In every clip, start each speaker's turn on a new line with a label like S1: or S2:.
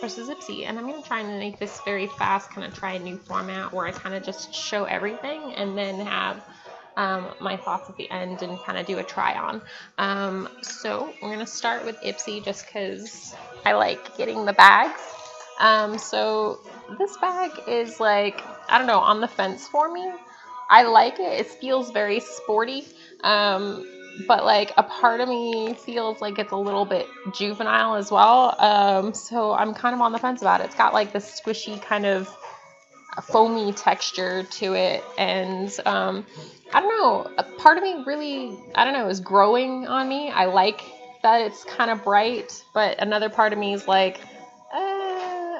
S1: versus Ipsy, and I'm going to try and make this very fast, kind of try a new format where I kind of just show everything and then have my thoughts at the end and kind of do a try on. So we're going to start with Ipsy just because I like getting the bags. So this bag is like, I don't know, on the fence for me. I like it. It feels very sporty. But like a part of me feels like it's a little bit juvenile as well. So I'm kind of on the fence about it. It's got like this squishy kind of foamy texture to it. And I don't know, a part of me really, I don't know, is growing on me. I like that it's kind of bright, but another part of me is like,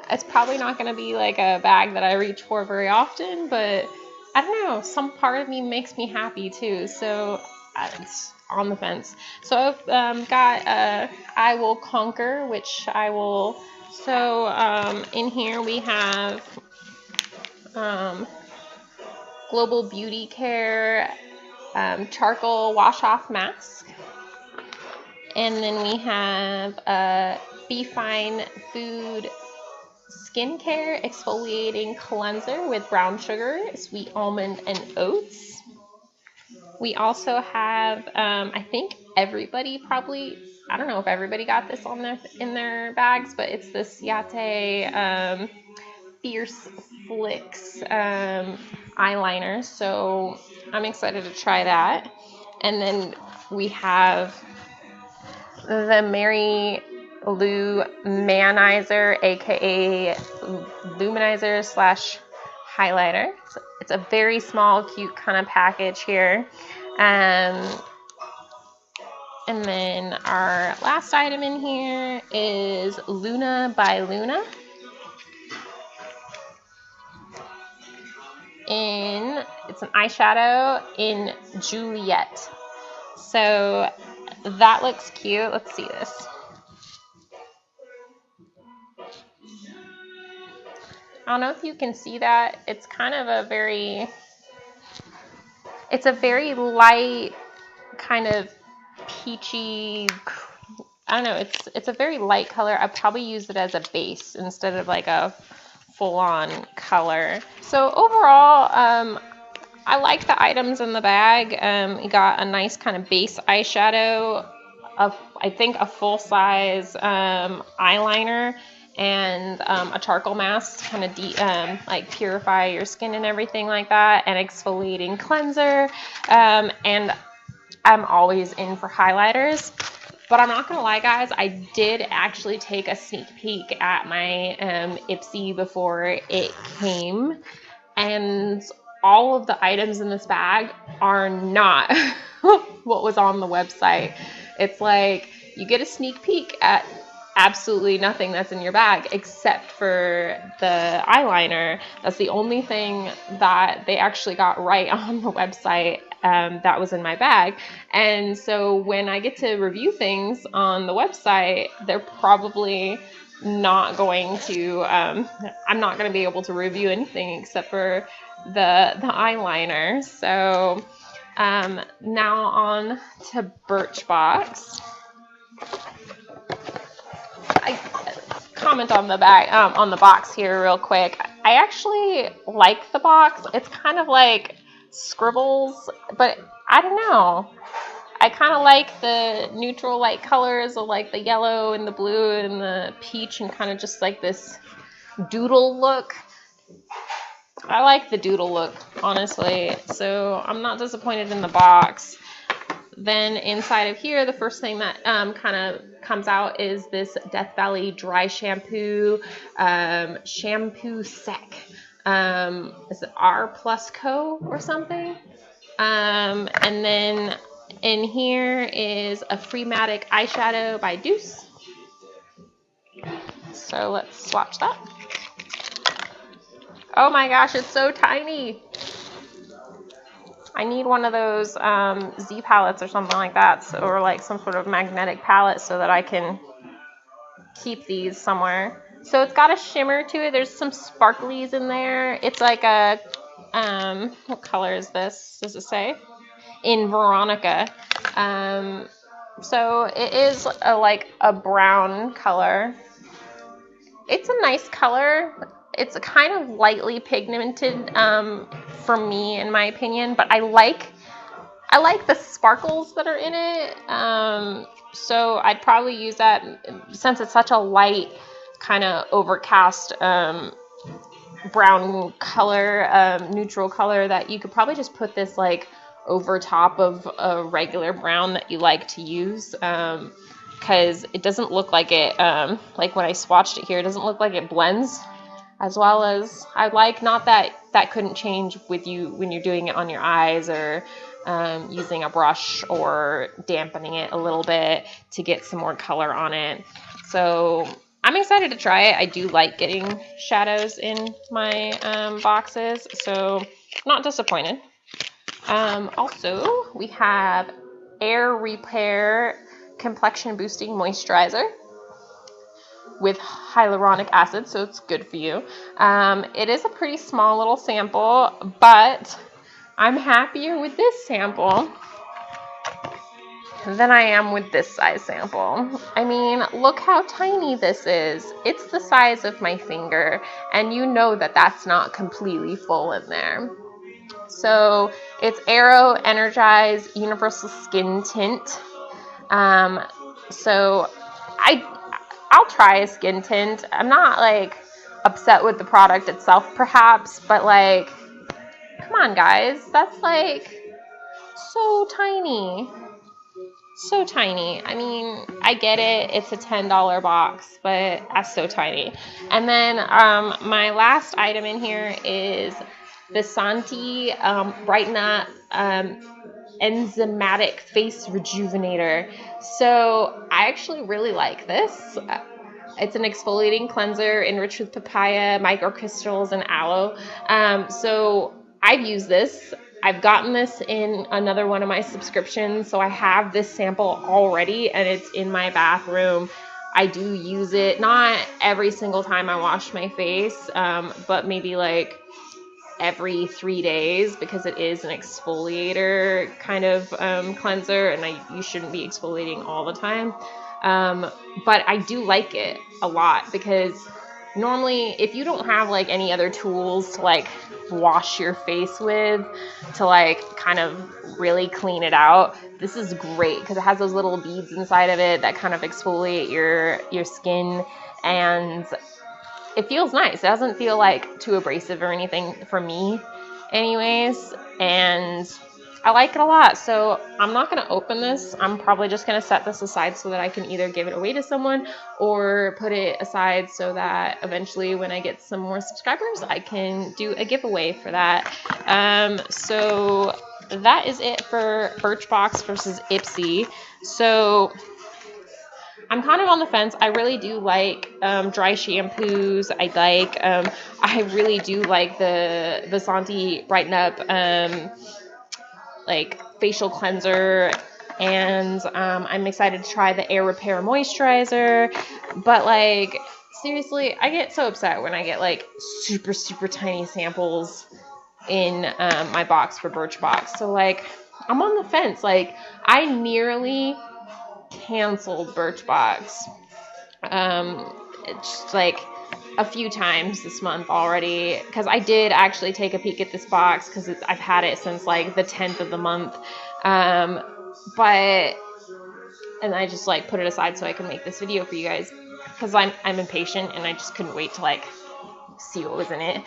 S1: it's probably not going to be like a bag that I reach for very often, but I don't know, some part of me makes me happy too. So it's on the fence. So I've got I Will Conquer, which I will, so in here we have Global Beauty Care charcoal wash off mask, and then we have Befine Food Skincare Exfoliating Cleanser with brown sugar, sweet almond, and oats. We also have, I think everybody probably, I don't know if everybody got this on in their bags, but it's the Ciate Fierce Flicks eyeliner. So I'm excited to try that. And then we have the Mary-Lou Manizer, aka Luminizer / highlighter. It's a very small, cute kind of package here. And then our last item in here is Luna by Luna. It's an eyeshadow in Juliet. So that looks cute. Let's see this. I don't know if you can see that. It's kind of a very, it's a very light kind of peachy, I don't know, it's a very light color. I'd probably use it as a base instead of like a full-on color. So overall, I like the items in the bag. You got a nice kind of base eyeshadow, I think a full-size eyeliner, and a charcoal mask to kind of like purify your skin and everything like that, and exfoliating cleanser, and I'm always in for highlighters. But I'm not gonna lie, guys, I did actually take a sneak peek at my Ipsy before it came, and all of the items in this bag are not what was on the website. It's like you get a sneak peek at absolutely nothing that's in your bag except for the eyeliner. That's the only thing that they actually got right on the website that was in my bag. And so when I get to review things on the website, they're probably not going to, I'm not going to be able to review anything except for the eyeliner. So now on to Birchbox. I comment on the bag, on the box here real quick. I actually like the box. It's kind of like scribbles, but I don't know. I kind of like the neutral light colors of like the yellow and the blue and the peach, and kind of just like this doodle look. I like the doodle look, honestly, so I'm not disappointed in the box. Then inside of here, the first thing that kind of comes out is this Death Valley dry shampoo, shampoo sec. Is it R+Co or something? And then in here is a Freematic eyeshadow by Doucce. So let's swatch that. Oh my gosh, it's so tiny. I need one of those Z palettes or something like that, so, or like some sort of magnetic palette so that I can keep these somewhere. So it's got a shimmer to it. There's some sparklies in there. It's like a, what color is this? Does it say? In Veronica. So it is like a brown color. It's a nice color. It's a kind of lightly pigmented for me, in my opinion, but I like the sparkles that are in it. So I'd probably use that since it's such a light kind of overcast brown color, neutral color, that you could probably just put this like over top of a regular brown that you like to use, because it doesn't look like it, like when I swatched it here, it doesn't look like it blends as well as I like. Not that that couldn't change with you when you're doing it on your eyes, or using a brush or dampening it a little bit to get some more color on it. So I'm excited to try it. I do like getting shadows in my boxes, so not disappointed. Also, we have Air Repair Complexion Boosting Moisturizer with hyaluronic acid, so it's good for you. It is a pretty small little sample, but I'm happier with this sample than I am with this size sample. I mean, look how tiny this is. It's the size of my finger, and you know that that's not completely full in there. So it's Aero Energize Universal Skin Tint. So I'll try a skin tint. I'm not like upset with the product itself perhaps, but like, come on guys, that's like so tiny. So tiny. I mean, I get it, it's a $10 box, but that's so tiny. And then my last item in here is Vasanti Brighten Up Enzymatic Face Rejuvenator. So I actually really like this. It's an exfoliating cleanser enriched with papaya, microcrystals, and aloe. So I've used this. I've gotten this in another one of my subscriptions, so I have this sample already, and it's in my bathroom. I do use it, not every single time I wash my face, but maybe like every 3 days, because it is an exfoliator kind of cleanser, and you shouldn't be exfoliating all the time. But I do like it a lot, because normally if you don't have like any other tools to like wash your face with to like kind of really clean it out, this is great because it has those little beads inside of it that kind of exfoliate your skin, and it feels nice. It doesn't feel like too abrasive or anything for me anyways, and I like it a lot. So I'm not going to open this. I'm probably just going to set this aside so that I can either give it away to someone or put it aside so that eventually when I get some more subscribers, I can do a giveaway for that. So that is it for Birchbox versus Ipsy. So I'm kind of on the fence. I really do like dry shampoos. I really do like the Vasanti Brighten Up like facial cleanser, and I'm excited to try the Air Repair Moisturizer. But like, seriously, I get so upset when I get like super tiny samples in my box for Birchbox. So like, I'm on the fence. Like, I nearly canceled Birchbox it's like a few times this month already, because I did actually take a peek at this box because I've had it since like the 10th of the month, and I just like put it aside so I can make this video for you guys, because I'm impatient and I just couldn't wait to like see what was in it.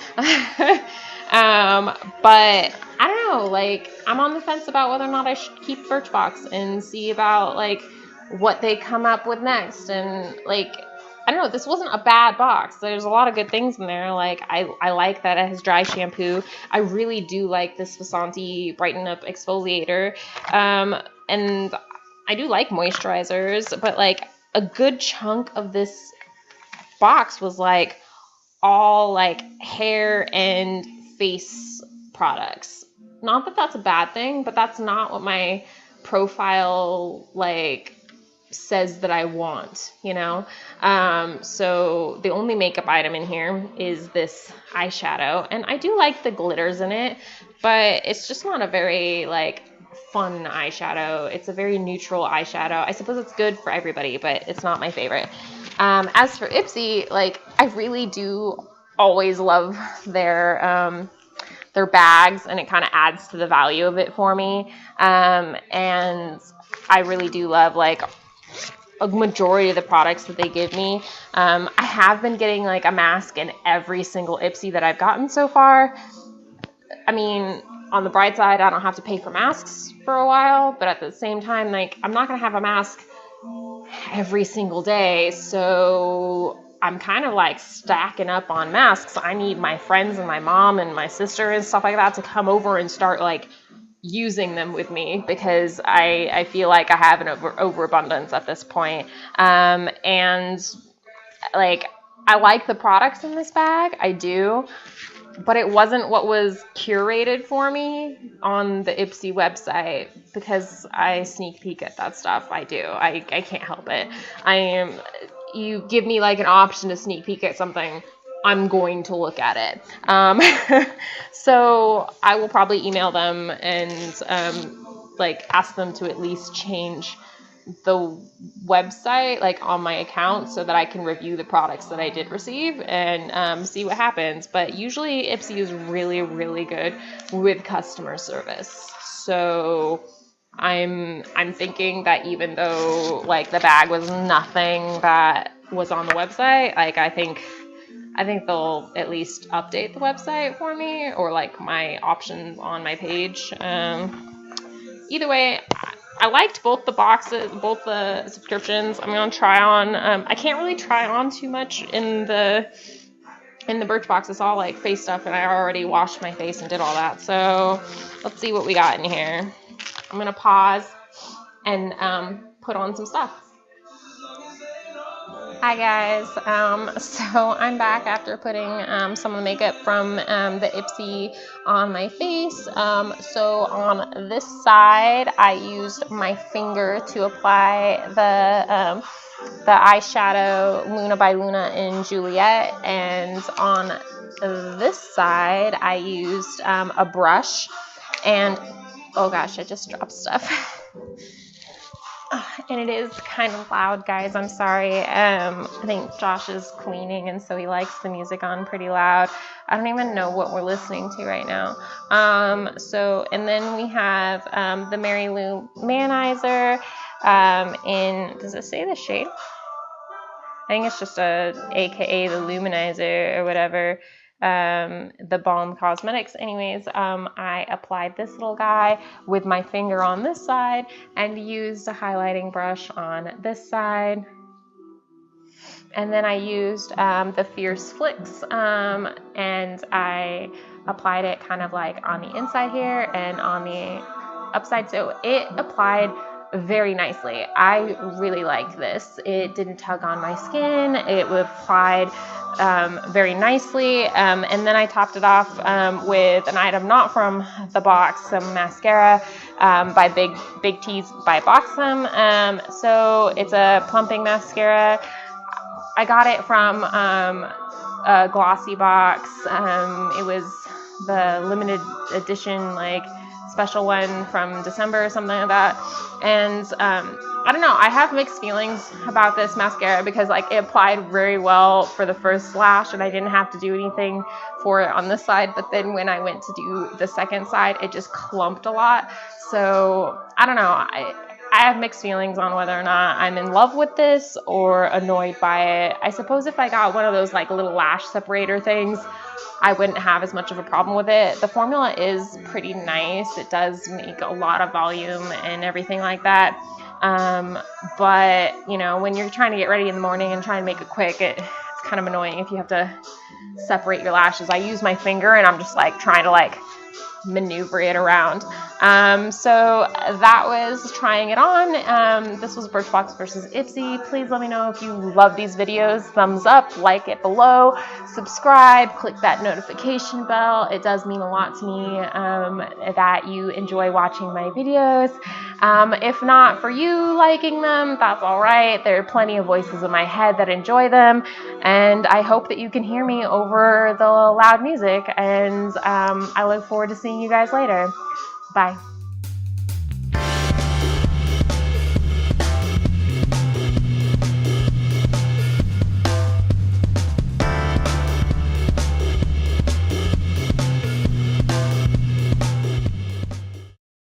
S1: But I don't know, like, I'm on the fence about whether or not I should keep Birchbox and see about like what they come up with next. And like, I don't know, this wasn't a bad box. There's a lot of good things in there. Like, I like that it has dry shampoo. I really do like this Vasanti Brighten Up exfoliator. And I do like moisturizers, but like a good chunk of this box was like all like hair and face products. Not that that's a bad thing, but that's not what my profile like says that I want, you know? So the only makeup item in here is this eyeshadow, and I do like the glitters in it, but it's just not a very like fun eyeshadow. It's a very neutral eyeshadow. I suppose it's good for everybody, but it's not my favorite. As for Ipsy, like, I really do always love their bags, and it kind of adds to the value of it for me. And I really do love, like, a majority of the products that they give me. I have been getting like a mask in every single Ipsy that I've gotten so far. I mean, on the bright side, I don't have to pay for masks for a while, but at the same time, like, I'm not gonna have a mask every single day, so I'm kind of like stacking up on masks. I need my friends and my mom and my sister and stuff like that to come over and start like using them with me, because I feel like I have an overabundance at this point. And like, I like the products in this bag, I do, but it wasn't what was curated for me on the Ipsy website, because I sneak peek at that stuff. I do. I can't help it. You give me like an option to sneak peek at something, I'm going to look at it. So I will probably email them and like ask them to at least change the website like on my account so that I can review the products that I did receive and see what happens. But usually Ipsy is really, really good with customer service. So I'm thinking that even though like the bag was nothing that was on the website, like I think they'll at least update the website for me, or like my options on my page. Either way, I liked both the boxes, both the subscriptions. I'm gonna try on. I can't really try on too much in the Birchbox. It's all like face stuff, and I already washed my face and did all that. So let's see what we got in here. I'm gonna pause and put on some stuff. Hi guys, so I'm back after putting some of the makeup from the Ipsy on my face. So on this side, I used my finger to apply the eyeshadow Luna by Luna in Juliet, and on this side, I used a brush, and oh gosh, I just dropped stuff. And it is kind of loud, guys. I'm sorry. I think Josh is cleaning, and so he likes the music on pretty loud. I don't even know what we're listening to right now. And then we have the Mary-Lou Manizer in, does it say the shade? I think it's just AKA the Luminizer or whatever. The Balm Cosmetics. Anyways, I applied this little guy with my finger on this side and used a highlighting brush on this side. And then I used the Fierce Flicks, and I applied it kind of like on the inside here and on the upside. So it applied very nicely. I really like this. It didn't tug on my skin. It applied very nicely. And then I topped it off with an item not from the box, some mascara by Big T's by Boxycharm. So it's a plumping mascara. I got it from a Glossybox. It was the limited edition, like special one from December or something like that. And I don't know, I have mixed feelings about this mascara because like it applied very well for the first lash and I didn't have to do anything for it on this side, but then when I went to do the second side, it just clumped a lot. So I don't know, I have mixed feelings on whether or not I'm in love with this or annoyed by it. I suppose if I got one of those like little lash separator things, I wouldn't have as much of a problem with it. The formula is pretty nice. It does make a lot of volume and everything like that. But you know, when you're trying to get ready in the morning and trying to make it quick, it's kind of annoying if you have to separate your lashes. I use my finger and I'm just like trying to like maneuver it around. So that was trying it on. This was Birchbox versus Ipsy. Please let me know if you love these videos. Thumbs up, like it below, subscribe, click that notification bell. It does mean a lot to me that you enjoy watching my videos. If not for you liking them, that's all right. There are plenty of voices in my head that enjoy them, and I hope that you can hear me over the loud music, and I look forward to seeing you guys later. Bye.